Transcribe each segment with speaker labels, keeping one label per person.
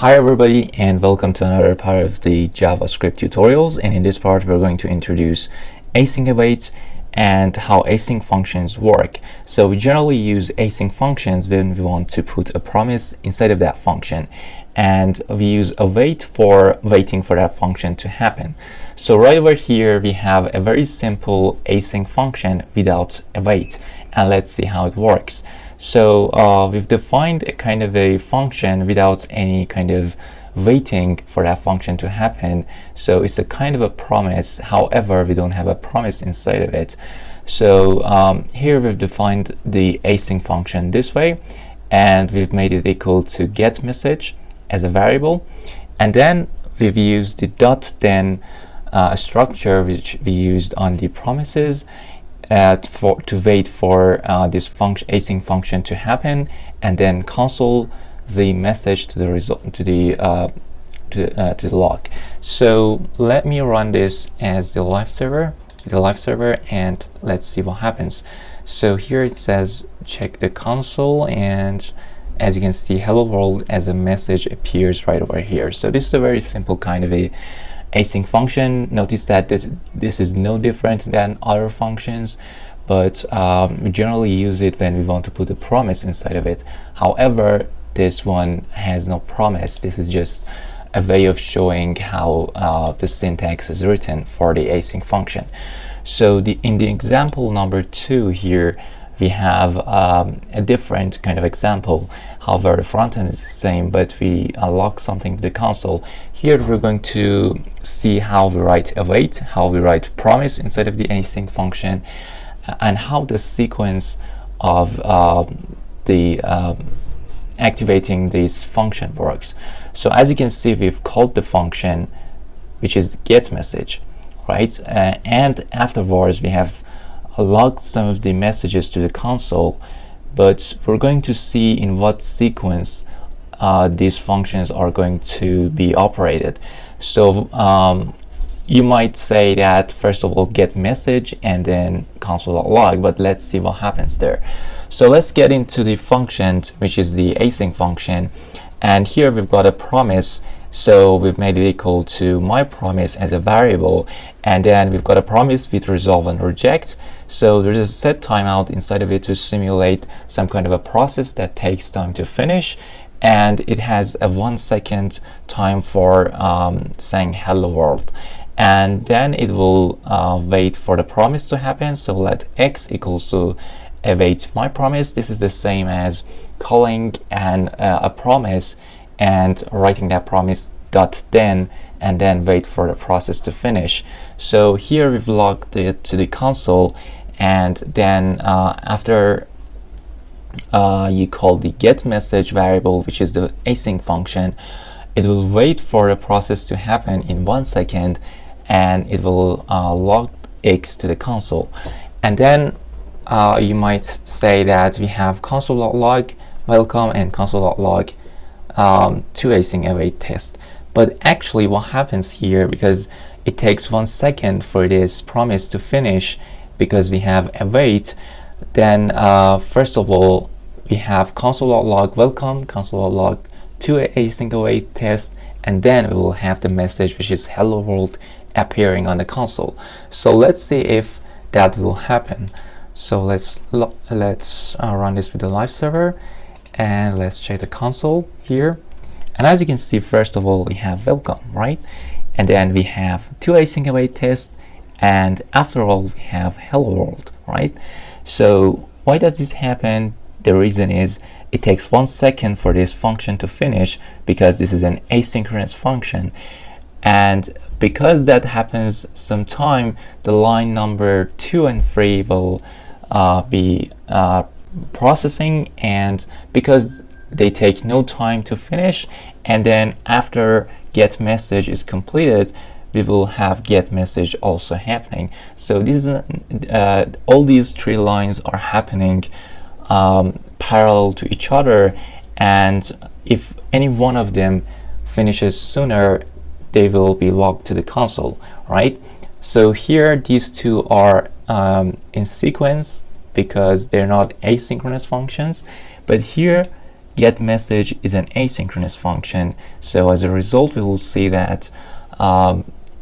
Speaker 1: Hi everybody, and welcome to another part of the JavaScript tutorials. And in this part we're going to introduce async awaits and how async functions work. So we generally use async functions when we want to put a promise inside of that function, and we use await for waiting for that function to happen. So right over here we have a very simple async function without await, and let's see how it works. So we've defined a kind of a function without any kind of waiting for that function to happen. So it's a kind of a promise, however we don't have a promise inside of it. So here we've defined the async function this way, and we've made it equal to get message as a variable, and then we've used the dot then structure which we used on the promises to wait for this async function to happen, and then console the message to the result to the log. So let me run this as the live server, and let's see what happens. So here it says check the console, and as you can see, hello world as a message appears right over here. So this is a very simple kind of a async function. Notice that this is no different than other functions, but we generally use it when we want to put a promise inside of it. However, this one has no promise. This is just a way of showing how the syntax is written for the async function. So in the example number 2 here, we have a different kind of example. However, the front end is the same, but we log something to the console. Here we're going to see how we write await, how we write promise inside of the async function, and how the sequence of activating this function works. So as you can see, we've called the function, which is get message, right? And afterwards we have logged some of the messages to the console, but we're going to see in what sequence these functions are going to be operated. So you might say that first of all get message and then console.log, but let's see what happens there. So let's get into the function, which is the async function, and here we've got a promise. So we've made it equal to my promise as a variable, and then we've got a promise with resolve and reject. So there's a set timeout inside of it to simulate some kind of a process that takes time to finish, and it has a 1 second time for saying hello world, and then it will wait for the promise to happen. So let x equals to await my promise. This is the same as calling a promise and writing that promise dot then, and then wait for the process to finish. So here we've logged it to the console, and then after you call the get message variable, which is the async function, it will wait for the process to happen in 1 second, and it will log x to the console. And then you might say that we have console.log welcome and console.log to async await test. But actually what happens here, because it takes 1 second for this promise to finish because we have await, then first of all we have console.log welcome, console.log to async await test, and then we will have the message which is hello world appearing on the console. So let's see if that will happen. So let's run this with the live server, and let's check the console here. And as you can see, first of all we have welcome, right? And then we have to async await test, and after all we have hello world, right? So why does this happen? The reason is it takes 1 second for this function to finish because this is an asynchronous function, and because that happens sometime, the line number 2 and 3 will be processing, and because they take no time to finish, and then after get message is completed we will have get message also happening. So this is all these 3 lines are happening parallel to each other, and if any one of them finishes sooner, they will be logged to the console, right? So here these two are in sequence because they're not asynchronous functions, but here get message is an asynchronous function. So as a result, we will see that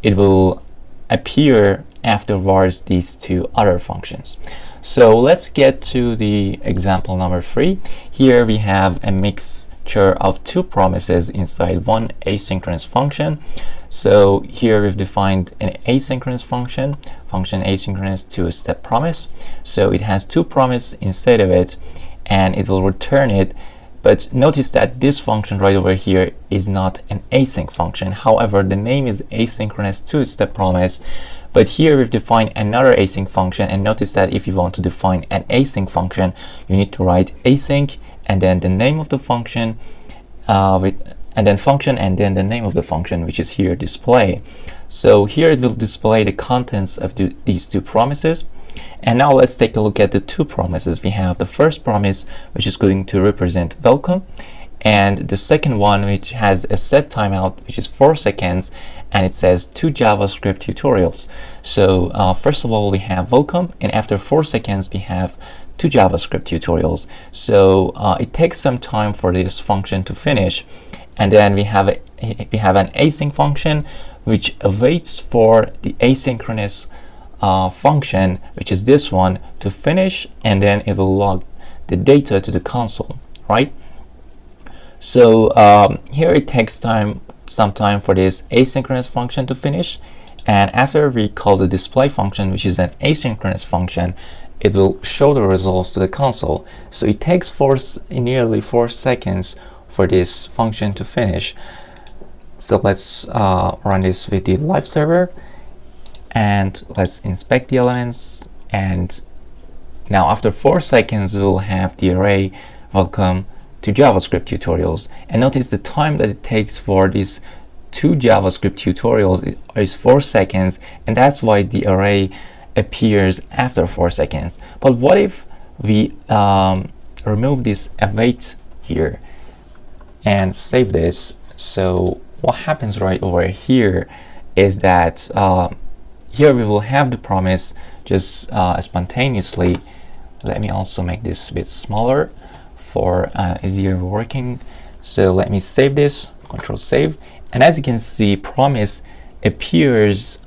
Speaker 1: it will appear afterwards these two other functions. So let's get to the example number 3. Here we have a mixture of two promises inside one asynchronous function. So here we've defined an asynchronous function asynchronous two-step promise. So it has two promises inside of it, and it will return it. But notice that this function right over here is not an async function. However, the name is asynchronous two-step promise. But here we've defined another async function, and notice that if you want to define an async function, you need to write async and then the name of the function and then function and then the name of the function, which is here display. So here it will display the contents of these two promises. And now let's take a look at the two promises. We have the first promise, which is going to represent welcome, and the second one, which has a set timeout, which is 4 seconds, and it says 2 JavaScript tutorials. So first of all, we have welcome, and after 4 seconds, we have 2 JavaScript tutorials. So it takes some time for this function to finish, and then we have an async function which awaits for the asynchronous function, which is this one, to finish, and then it will log the data to the console, right? So here it takes some time for this asynchronous function to finish, and after we call the display function, which is an asynchronous function, it will show the results to the console. So it takes nearly 4 seconds for this function to finish. So let's run this with the live server, and let's inspect the elements. And now after 4 seconds, we'll have the array welcome to JavaScript tutorials. And notice the time that it takes for these 2 JavaScript tutorials is 4 seconds, and that's why the array appears after 4 seconds. But what if we remove this await here and save this? So what happens right over here is that here we will have the promise just spontaneously. Let me also make this a bit smaller for easier working. So let me save this, Control save, and as you can see, promise appears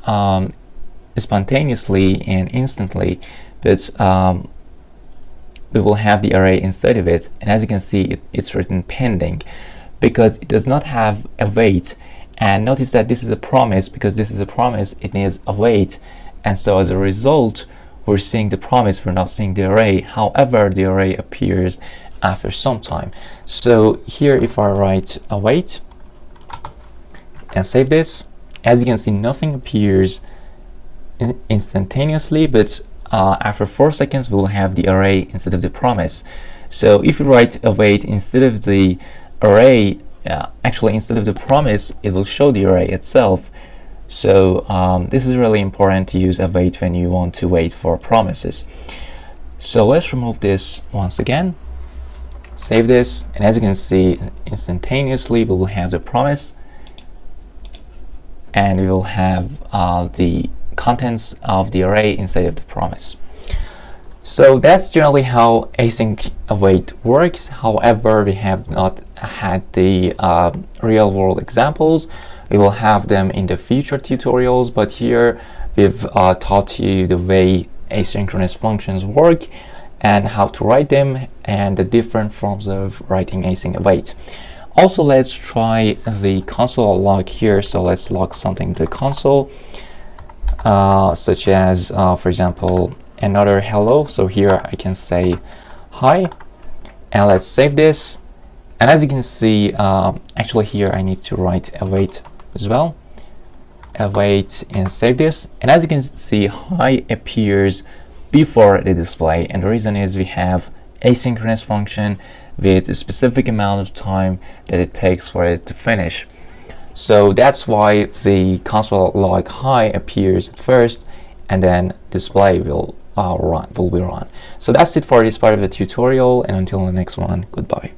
Speaker 1: spontaneously and instantly, but we will have the array inside of it, and as you can see, it's written pending because it does not have await. And notice that this is a promise. Because this is a promise, it needs await, and so as a result, we're seeing the promise, we're not seeing the array. However, the array appears after some time. So here, if I write await and save this, as you can see, nothing appears instantaneously, but after 4 seconds, we will have the array instead of the promise. So if you write await instead of the array, actually instead of the promise, it will show the array itself. So this is really important to use await when you want to wait for promises. So let's remove this once again, save this, and as you can see, instantaneously we will have the promise, and we will have the contents of the array inside of the promise. So that's generally how async await works. However, we have not had the real world examples. We will have them in the future tutorials, but here we've taught you the way asynchronous functions work and how to write them and the different forms of writing async await. Also, let's try the console log here. So let's log something to the console, such as, for example, another hello. So here I can say hi, and let's save this. And as you can see, actually here I need to write await as well, await, and save this. And as you can see, hi appears before the display, and the reason is we have asynchronous function with a specific amount of time that it takes for it to finish. So that's why the console log hi appears at first, and then display will be run. So that's it for this part of the tutorial, and until the next one, goodbye.